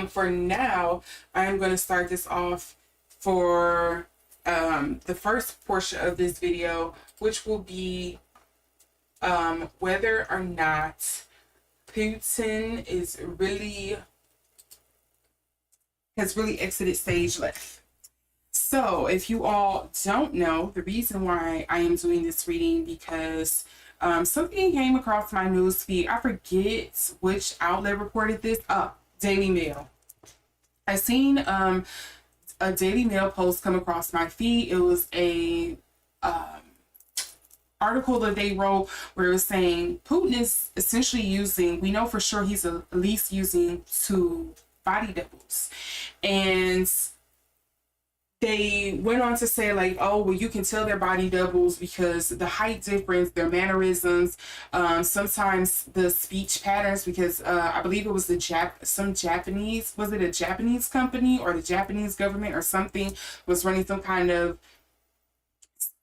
For now, I'm going to start this off for the first portion of this video, which will be whether or not Putin has really exited stage left. So if you all don't know, the reason why I am doing this reading, because something came across my news feed. I forget which outlet reported this. Daily Mail. I seen a Daily Mail post come across my feed. It was a article that they wrote where it was saying Putin is essentially using, we know for sure he's at least using 2 body doubles. And they went on to say, like, oh, well, you can tell they're body doubles because the height difference, their mannerisms, sometimes the speech patterns, because I believe it was some Japanese, was it a Japanese company or the Japanese government or something was running some kind of,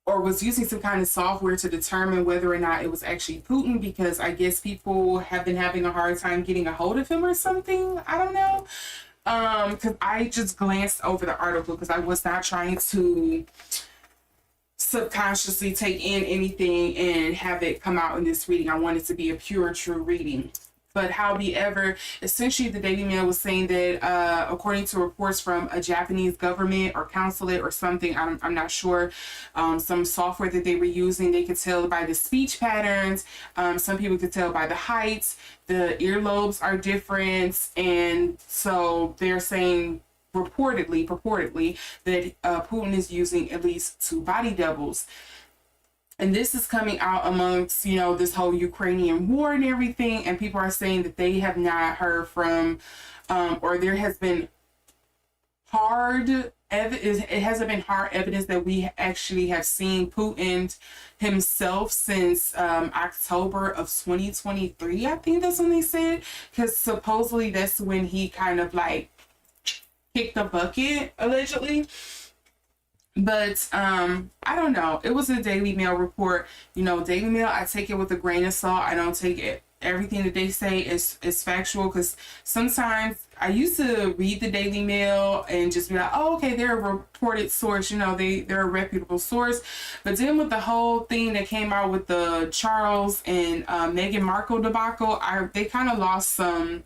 or was using some kind of software to determine whether or not it was actually Putin, because I guess people have been having a hard time getting a hold of him or something. I don't know. Because I just glanced over the article because I was not trying to subconsciously take in anything and have it come out in this reading. I wanted it to be a pure, true reading. But however, essentially the Daily Mail was saying that according to reports from a Japanese government or consulate or something, I'm not sure, some software that they were using, they could tell by the speech patterns. Some people could tell by the heights. The earlobes are different. And so they're saying purportedly that Putin is using at least 2 body doubles. And this is coming out amongst, you know, this whole Ukrainian war and everything. And people are saying that they have not heard from, or there has been it hasn't been hard evidence that we actually have seen Putin himself since October of 2023. I think that's when they said, because supposedly that's when he kind of like kicked the bucket, allegedly. But I don't know. It was a Daily Mail report. You know, Daily Mail, I take it with a grain of salt. I don't take it, everything that they say is factual, because sometimes I used to read the Daily Mail and just be like, oh, okay, they're a reported source. You know, they're a reputable source. But then with the whole thing that came out with the Charles and Meghan Markle debacle, they kind of lost some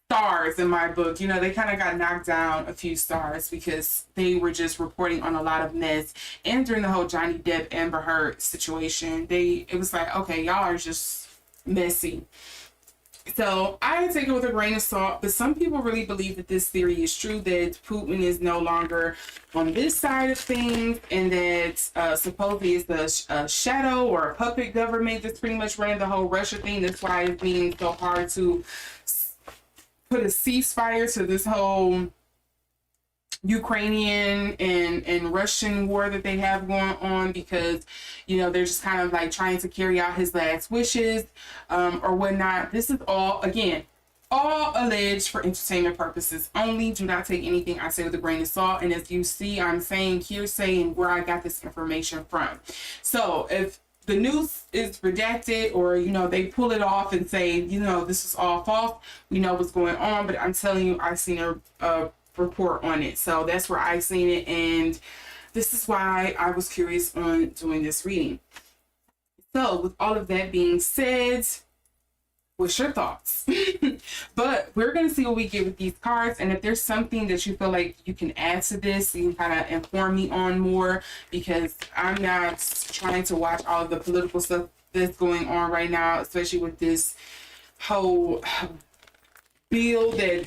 stars in my book. You know, they kind of got knocked down a few stars because they were just reporting on a lot of mess. And during the whole Johnny Depp Amber Heard situation, it was like, okay, y'all are just messy. So I take it with a grain of salt, but some people really believe that this theory is true, that Putin is no longer on this side of things, and that supposedly it's a shadow or a puppet government that's pretty much running the whole Russia thing. That's why it's being so hard to put a ceasefire to this whole Ukrainian and Russian war that they have going on, because, you know, they're just kind of like trying to carry out his last wishes or whatnot. This is all, again, all alleged for entertainment purposes only. Do not take anything I say with a grain of salt. And as you see, I'm saying hearsay and where I got this information from. So if the news is redacted, or, you know, they pull it off and say, you know, this is all false, we know what's going on. But I'm telling you, I've seen a report on it. So that's where I seen it. And this is why I was curious on doing this reading. So with all of that being said, what's your thoughts? But we're going to see what we get with these cards. And if there's something that you feel like you can add to this, you can kind of inform me on more, because I'm not trying to watch all of the political stuff that's going on right now, especially with this whole bill that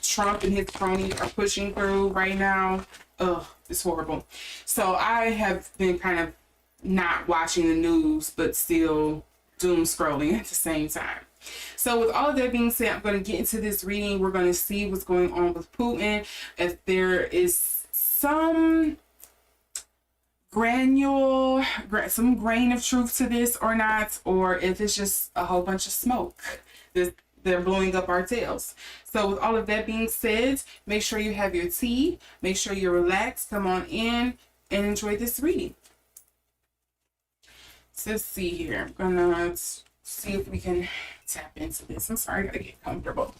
Trump and his cronies are pushing through right now. Ugh, it's horrible. So I have been kind of not watching the news, but still doom scrolling at the same time. So with all of that being said, I'm going to get into this reading. We're going to see what's going on with Putin, if there is some grain of truth to this or not, or if it's just a whole bunch of smoke that they're blowing up our tails. So with all of that being said, make sure you have your tea, make sure you're relaxed, come on in and enjoy this reading. So let's see here. I'm gonna see if we can tap into this. I'm sorry, I gotta get comfortable.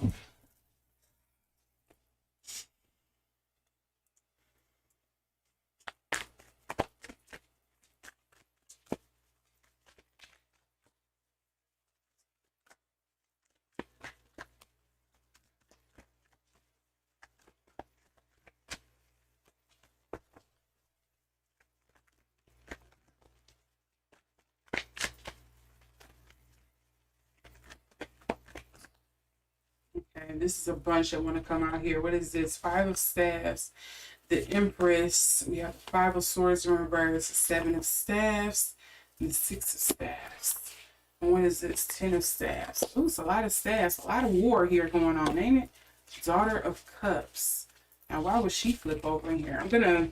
Okay, this is a bunch that want to come out here. What is this? Five of Staffs, the Empress. We have Five of Swords in reverse, Seven of Staffs, and the Six of Staffs. And what is this? 10 of Staffs. Oh, it's a lot of staffs. A lot of war here going on, ain't it? Daughter of Cups. Now, why would she flip over in here? I'm going to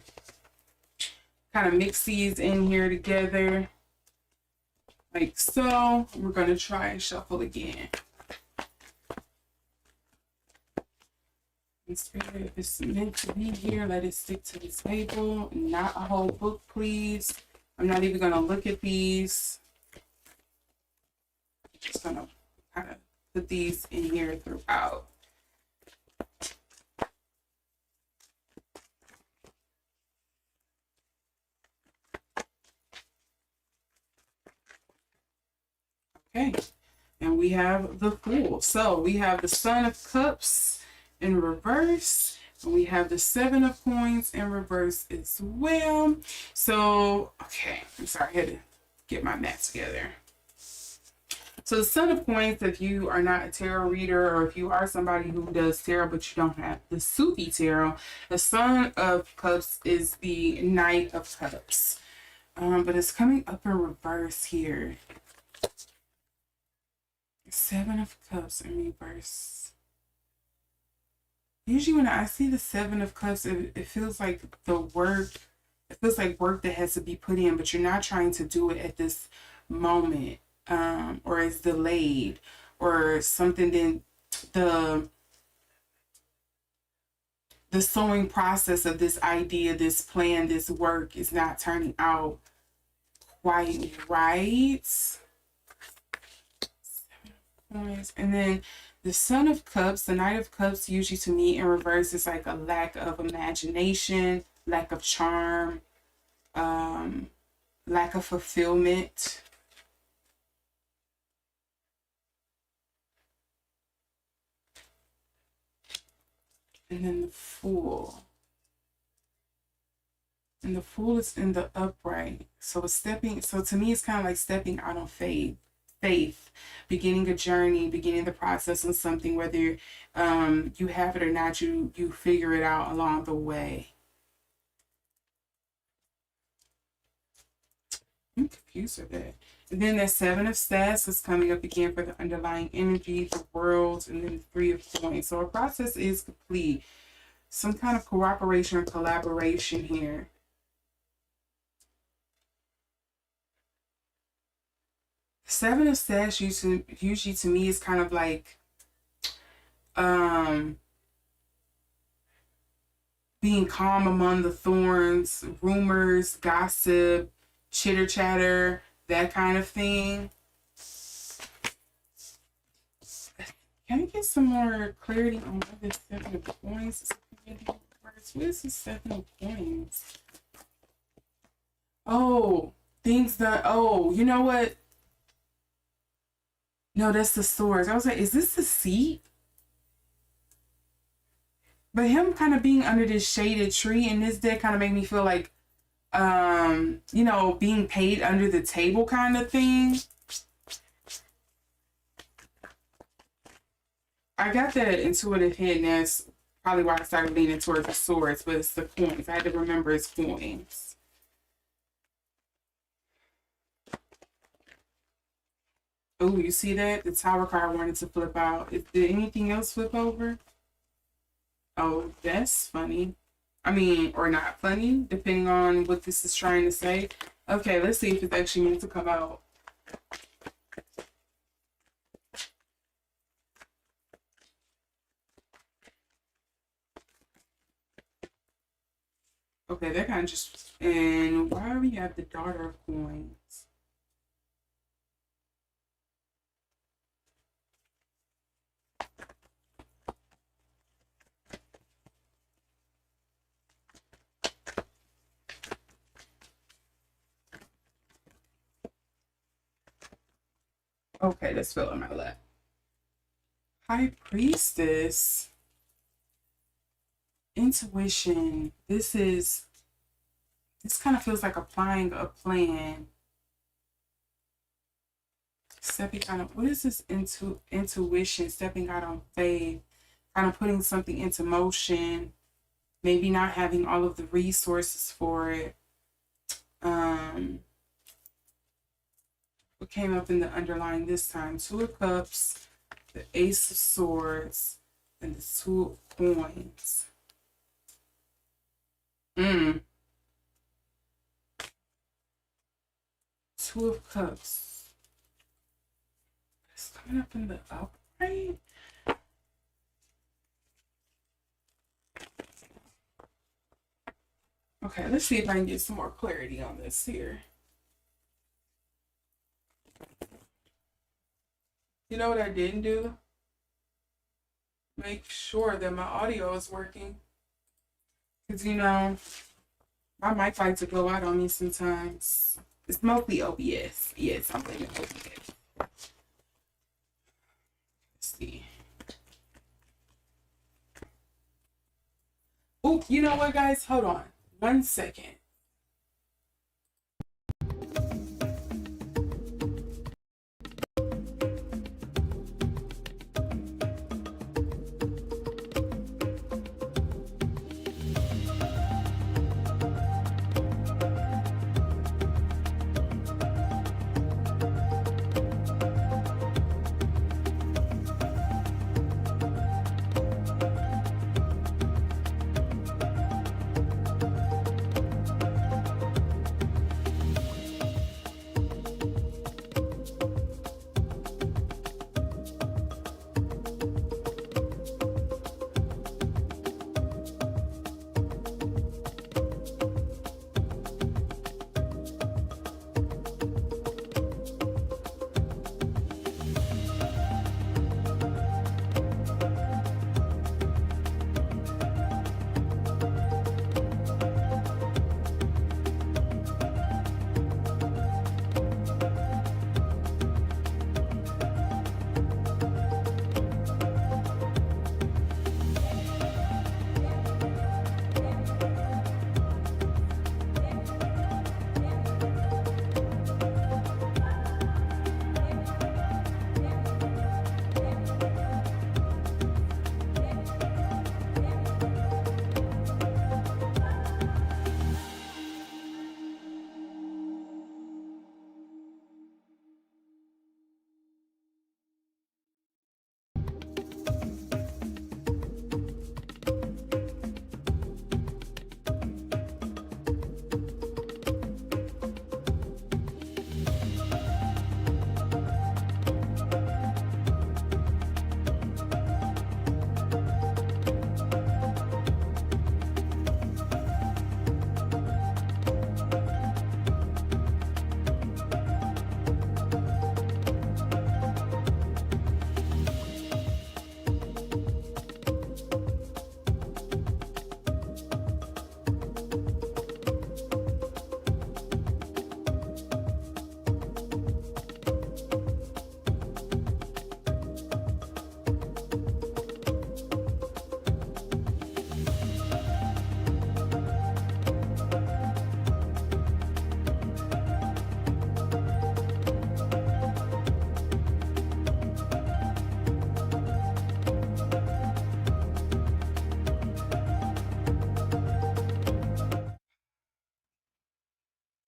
kind of mix these in here together. Like so. We're going to try and shuffle again. If it's meant to be here, let it stick to the table. Not a whole book, please. I'm not even going to look at these. Just going to kind of put these in here throughout. Okay, and we have the Fool. So we have the Son of Cups in reverse, and we have the Seven of Coins in reverse as well. So, okay, I'm sorry, I had to get my mat together. So the Son of Coins, if you are not a tarot reader, or if you are somebody who does tarot but you don't have the Sufi Tarot, the Son of Cups is the Knight of Cups. But it's coming up in reverse here. Seven of Cups in reverse. Usually when I see the Seven of Cups, it feels like the work, it feels like work that has to be put in, but you're not trying to do it at this moment, or it's delayed, or something. Then the sewing process of this idea, this plan, this work is not turning out quite right. And then the Son of Cups, the Knight of Cups, usually to me in reverse is like a lack of imagination, lack of charm, lack of fulfillment. And then the Fool. And the Fool is in the upright. So it's stepping, so to me it's kind of like stepping out on faith. Beginning a journey, beginning the process on something, whether you have it or not, you figure it out along the way. I'm confused with that. And then that Seven of Staffs is coming up again for the underlying energy, the world, and then the Three of Coins. So our process is complete. Some kind of cooperation or collaboration here. Seven of Staffs usually to me is kind of like being calm among the thorns, rumors, gossip, chitter chatter, that kind of thing. Can I get some more clarity on what this Seven of Coins is? What is the Seven of Coins? Oh, things that, oh, you know what? No, that's the swords. I was like, is this the seat? But him kind of being under this shaded tree in this deck kind of made me feel like, you know, being paid under the table kind of thing. I got that intuitive hit, and that's probably why I started leaning towards the swords, but it's the coins. I had to remember it's coins. Oh, you see that? The Tower card wanted to flip out. Did anything else flip over? Oh, that's funny. I mean, or not funny, depending on what this is trying to say. Okay, let's see if it's actually meant to come out. Okay, that kind of just... And why do we have the Daughter of Coins? Okay, let's fill in my lap. High Priestess. Intuition. This kind of feels like applying a plan. Stepping out of, what is this intuition? Stepping out on faith, kind of putting something into motion, maybe not having all of the resources for it. What came up in the underlying this time? Two of Cups, the Ace of Swords, and the Two of Coins. Two of Cups. It's coming up in the upright. Okay, let's see if I can get some more clarity on this here. You know what I didn't do? Make sure that my audio is working. Because, you know, my mic likes to go out on me sometimes. It's mostly OBS. Yes, I'm blaming OBS. Let's see. Oh, you know what, guys? Hold on. 1 second.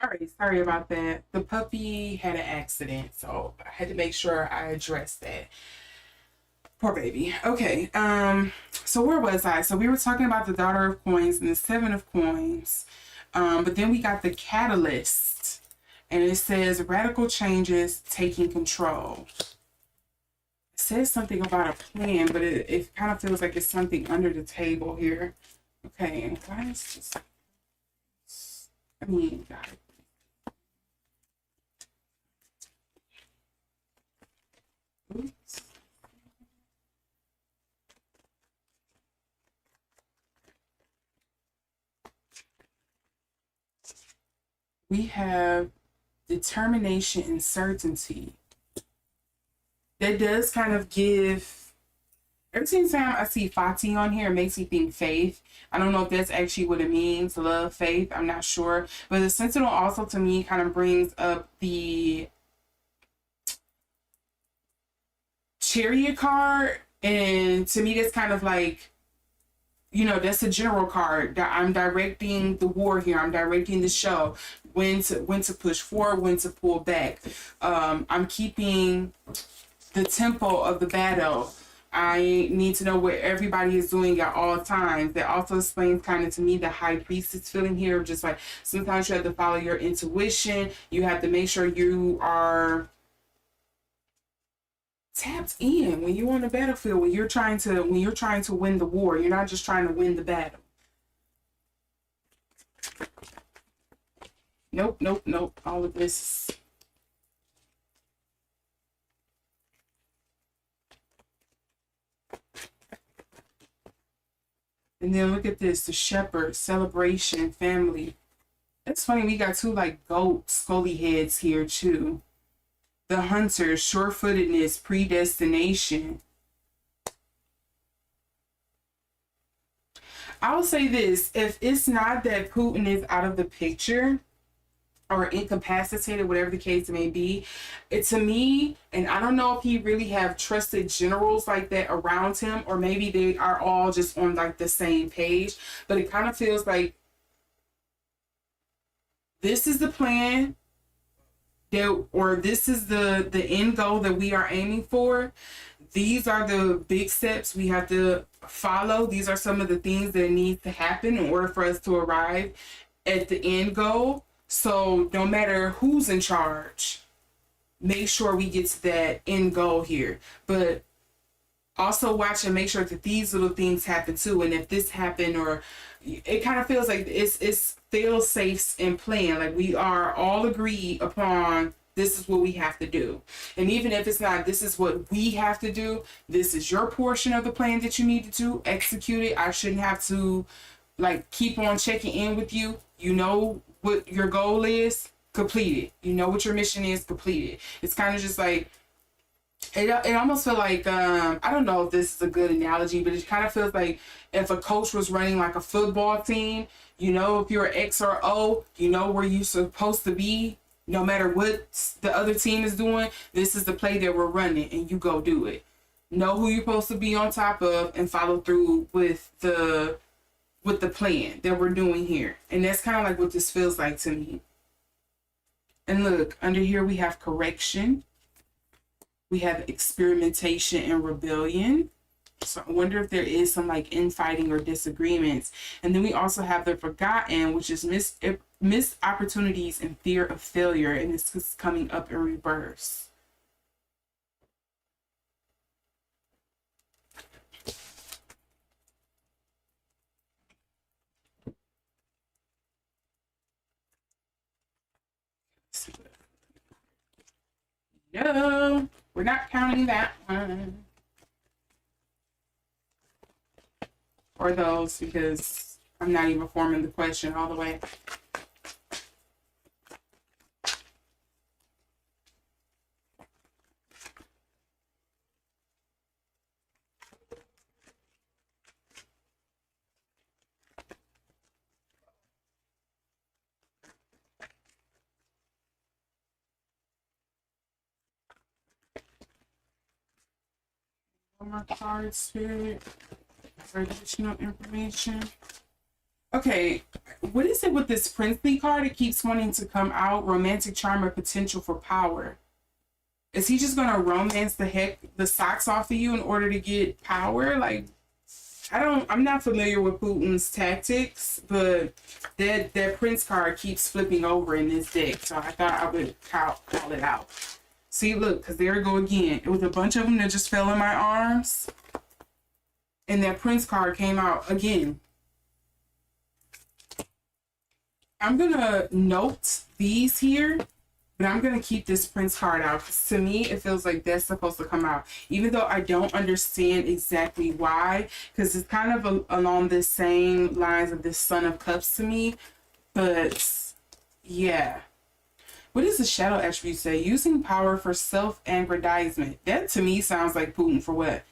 All right, sorry about that. The puppy had an accident, so I had to make sure I addressed that. Poor baby. Okay, so where was I? So we were talking about the Daughter of Coins and the Seven of Coins. But then we got the Catalyst, and it says radical changes taking control. It says something about a plan, but it kind of feels like it's something under the table here. Okay, and why is this? I mean, God. Oops. We have determination and certainty. that does kind of give, every single time I see Fati on here, it makes me think faith. I don't know if that's actually what it means, love, faith. I'm not sure. But the Sentinel also to me kind of brings up the Chariot card. And to me, that's kind of like, you know, that's a general card that I'm directing the war here. I'm directing the show. When to push forward, when to pull back. I'm keeping the tempo of the battle. I need to know what everybody is doing at all times. That also explains kind of to me the High Priestess feeling here. Just like sometimes you have to follow your intuition. You have to make sure you are tapped in when you're on the battlefield. When you're trying to win the war, you're not just trying to win the battle. Nope, nope, nope. All of this. And then look at this, the shepherd, celebration, family. It's funny, we got two like goat scully heads here too. The hunter, sure-footedness, predestination. I'll say this, if it's not that Putin is out of the picture or incapacitated, whatever the case may be, it to me, and I don't know if he really have trusted generals like that around him, or maybe they are all just on like the same page, but it kind of feels like this is the plan that, or this is the end goal that we are aiming for. These are the big steps we have to follow. These are some of the things that need to happen in order for us to arrive at the end goal. So no matter who's in charge, make sure we get to that end goal here. But also watch and make sure that these little things happen too. And if this happened, or it kind of feels like it's fail safes in plan. Like we are all agreed upon, this is what we have to do. And even if it's not, this is what we have to do. This is your portion of the plan that you need to do. Execute it. I shouldn't have to like keep on checking in with you. You know what your goal is, complete it. You know what your mission is, complete it. It's kind of just like, it almost feel like, I don't know if this is a good analogy, but it kind of feels like if a coach was running like a football team, you know, if you're X or O, you know where you're supposed to be, no matter what the other team is doing, this is the play that we're running and you go do it. Know who you're supposed to be on top of and follow through with the plan that we're doing here. And that's kind of like what this feels like to me. And look, under here we have correction. We have experimentation and rebellion. So I wonder if there is some like infighting or disagreements. And then we also have the forgotten, which is missed opportunities and fear of failure. And this is coming up in reverse. No, we're not counting that one. Or those, because I'm not even forming the question all the way. One more card, Spirit, for additional information. Okay, what is it with this princely card? It keeps wanting to come out. Romantic charm or potential for power. Is he just gonna romance the socks off of you in order to get power? Like, I'm not familiar with Putin's tactics, but that prince card keeps flipping over in this deck, so I thought I would call it out. See, look, because there we go again. It was a bunch of them that just fell in my arms. And that prince card came out again. I'm going to note these here, but I'm going to keep this prince card out. Because to me, it feels like that's supposed to come out. Even though I don't understand exactly why. Because it's kind of along the same lines of this Son of Cups to me. But, yeah. What does the shadow attribute say? Using power for self-aggrandizement. That to me sounds like Putin for what?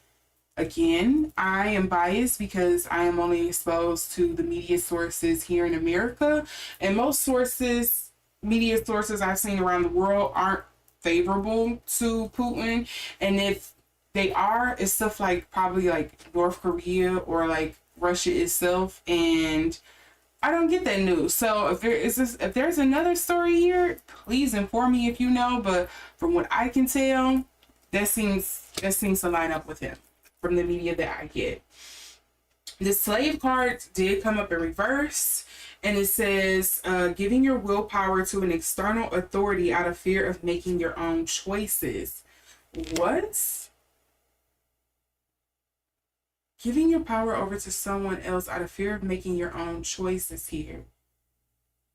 Again, I am biased because I am only exposed to the media sources here in America. And most sources, media sources I've seen around the world aren't favorable to Putin. And if they are, it's stuff like probably like North Korea or like Russia itself. And I don't get that news. So if there's another story here, please inform me if you know. But from what I can tell, that seems to line up with him from the media that I get. The slave card did come up in reverse, and it says giving your willpower to an external authority out of fear of making your own choices. What? Giving your power over to someone else out of fear of making your own choices here.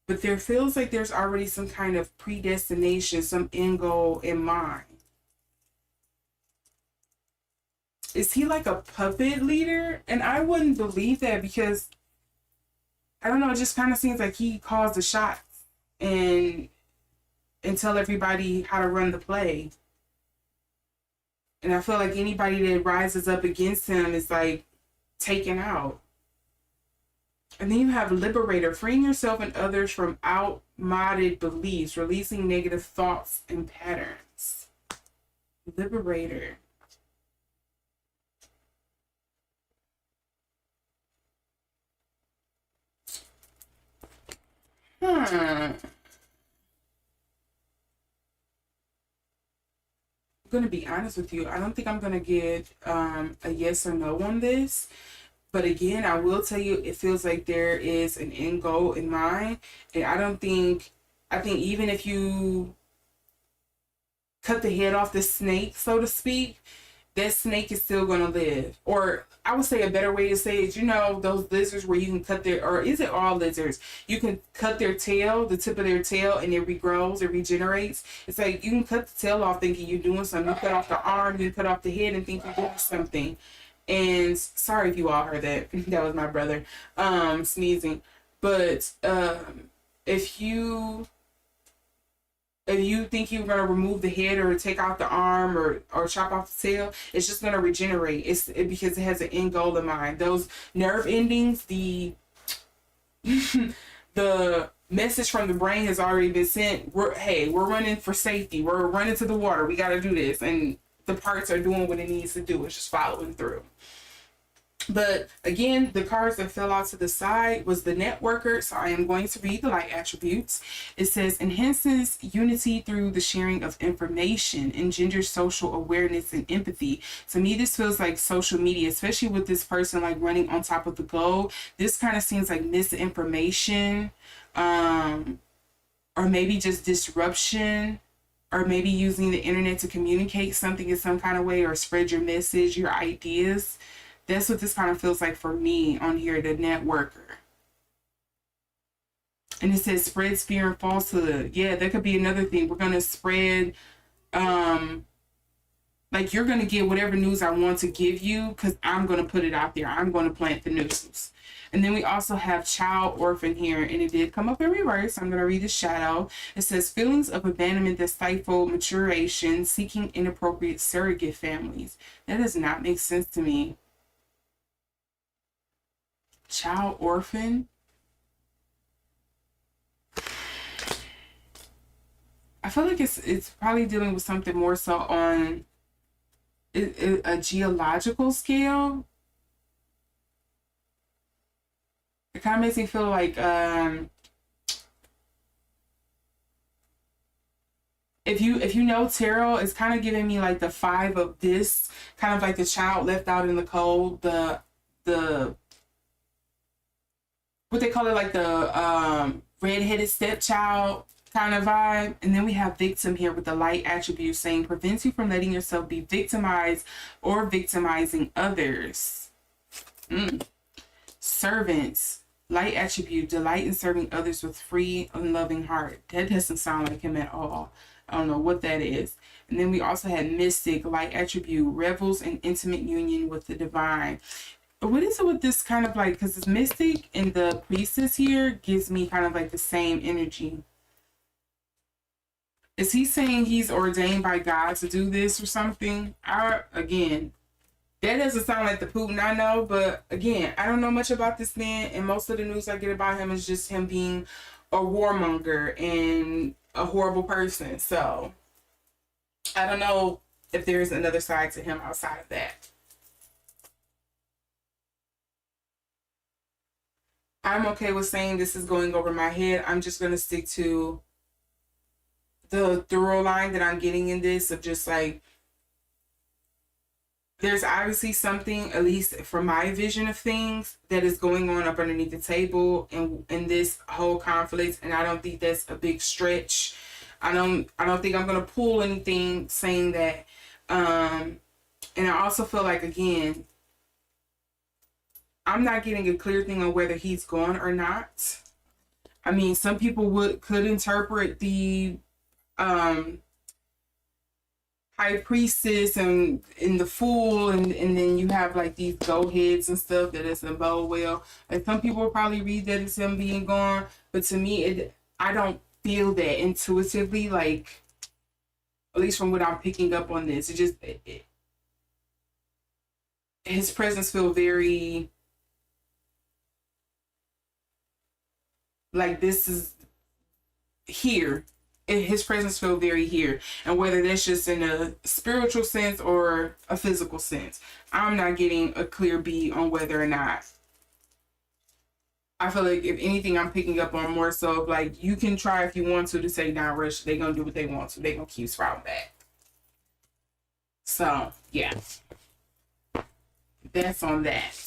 But there feels like there's already some kind of predestination, some end goal in mind. Is he like a puppet leader? And I wouldn't believe that because, I don't know, it just kind of seems like he calls the shots and tell everybody how to run the play. And I feel like anybody that rises up against him is like taken out. And then you have Liberator, freeing yourself and others from outmoded beliefs, releasing negative thoughts and patterns. Liberator. I'm going to be honest with you. I don't think I'm going to get a yes or no on this. But again, I will tell you, it feels like there is an end goal in mind. And I think even if you cut the head off the snake, so to speak, that snake is still going to live. Or I would say a better way to say it, you know, those lizards where you can cut their, or is it all lizards? You can cut their tail, the tip of their tail, and it regrows, it regenerates. It's like you can cut the tail off thinking you're doing something. You cut off the arm, you cut off the head and think you're doing something. And sorry if you all heard that. That was my brother sneezing. But if you think you're going to remove the head or take out the arm or chop off the tail, it's just going to regenerate. Because it has an end goal in mind. Those nerve endings, the message from the brain has already been sent. We're running for safety. We're running to the water. We got to do this. And the parts are doing what it needs to do. It's just following through. But again, the cards that fell out to the side was the networker. So I am going to read the light attributes. It says enhances unity through the sharing of information, engenders social awareness and empathy. To me, this feels like social media, especially with this person like running on top of the goal. This kind of seems like misinformation, or maybe just disruption, or maybe using the internet to communicate something in some kind of way or spread your message, your ideas. That's what this kind of feels like for me on here, the networker. And it says spreads fear and falsehood. Yeah, that could be another thing. We're going to spread, like you're going to get whatever news I want to give you because I'm going to put it out there. I'm going to plant the news. And then we also have child orphan here, and it did come up in reverse. I'm going to read the shadow. It says feelings of abandonment that stifle maturation, seeking inappropriate surrogate families. That does not make sense to me. Child orphan. I feel like it's probably dealing with something more so on a geological scale. It kind of makes me feel like if you know tarot, it's kind of giving me like the 5 of this, kind of like the child left out in the cold, the what they call it, like the red-headed stepchild kind of vibe. And then we have victim here with the light attribute saying prevents you from letting yourself be victimized or victimizing others. Servants, light attribute, delight in serving others with free and loving heart. That doesn't sound like him at all. I don't know what that is. And then we also had mystic, light attribute, revels in intimate union with the divine. What is it with this kind of like, because it's mystic and the priestess here gives me kind of like the same energy. Is he saying he's ordained by God to do this or something? Again, that doesn't sound like the Putin I know, but again, I don't know much about this man, and most of the news I get about him is just him being a warmonger and a horrible person. So I don't know if there's another side to him outside of that. I'm okay with saying this is going over my head. I'm just going to stick to the thorough line that I'm getting in this of just like, there's obviously something, at least from my vision of things, that is going on up underneath the table in this whole conflict, and I don't think that's a big stretch. I don't think I'm gonna pull anything saying that. And I also feel like, again, I'm not getting a clear thing on whether he's gone or not. I mean, some people could interpret the high priestess and the fool, and then you have like these go heads and stuff that doesn't bode well. Like, some people will probably read that as him being gone, but to me, I don't feel that intuitively. Like, at least from what I'm picking up on this, his presence feel very like this is here. His presence feel very here, and whether that's just in a spiritual sense or a physical sense, I'm not getting a clear beat on whether or not. I feel like, if anything, I'm picking up on more so of like, you can try if you want to say, nah, Rush, they gonna do what they want to. They gonna keep sprouting back. So yeah, that's on that.